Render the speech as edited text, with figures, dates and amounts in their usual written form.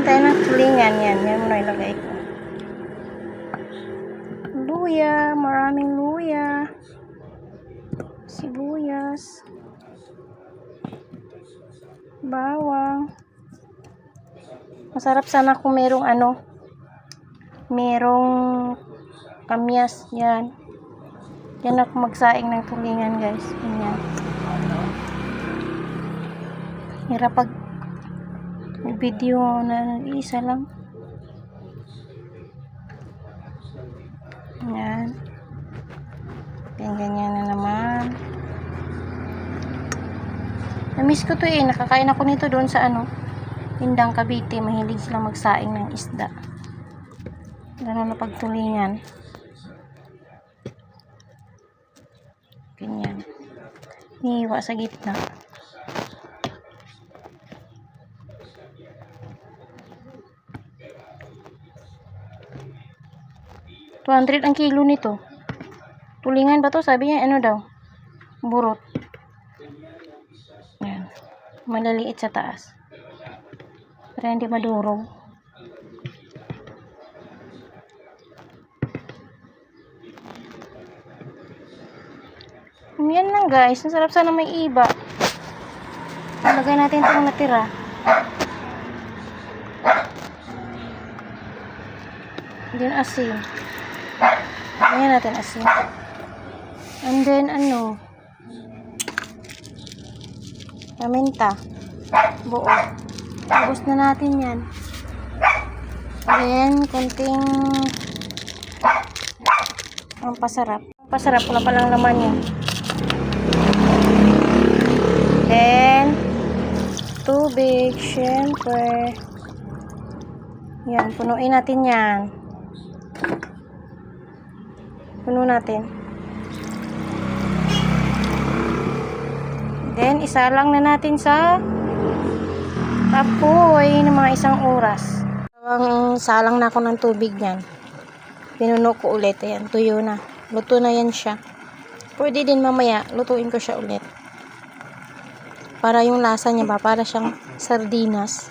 tayo ng tulingan. Yan muna ilagay ko. Luya, maraming luya. Sibuyas. Bawang. Masarap sana kung merong merong kamyas. Yan. Yan ako magsaing ng tulingan, guys. Yan. Hirap pag video na nag-iisa lang. Yan. Ganyan na naman. Namiss ko to eh. Nakakain ako nito doon sa Indang Cavite. Mahilig silang magsaing ng isda. Ganun na pagtulingan. Ganyan. Hiwa sa gitna. $200 ang kilo nito. Tulingan ba to? Sabi niya, daw? Burot. Yan. Malaliit sa taas. Para hindi madurog. Yan lang, guys. Masarap sana may iba. Lagay natin itong natira. Then asin. Lagyan natin asin. And then paminta. Buo. Ubos na natin yan. Then konting pasarap. Pasarap, wala palang laman yan. Then tubig, syempre. Yan, punuin natin yan. Puno natin. Then, isa lang na natin sa apoy ng mga 1 oras. Salang na ako ng tubig yan. Pinuno ko ulit. Ayan, tuyo na. Luto na yan siya. Pwede din mamaya, lutuin ko siya ulit. Para yung lasa niya ba, para siyang sardinas.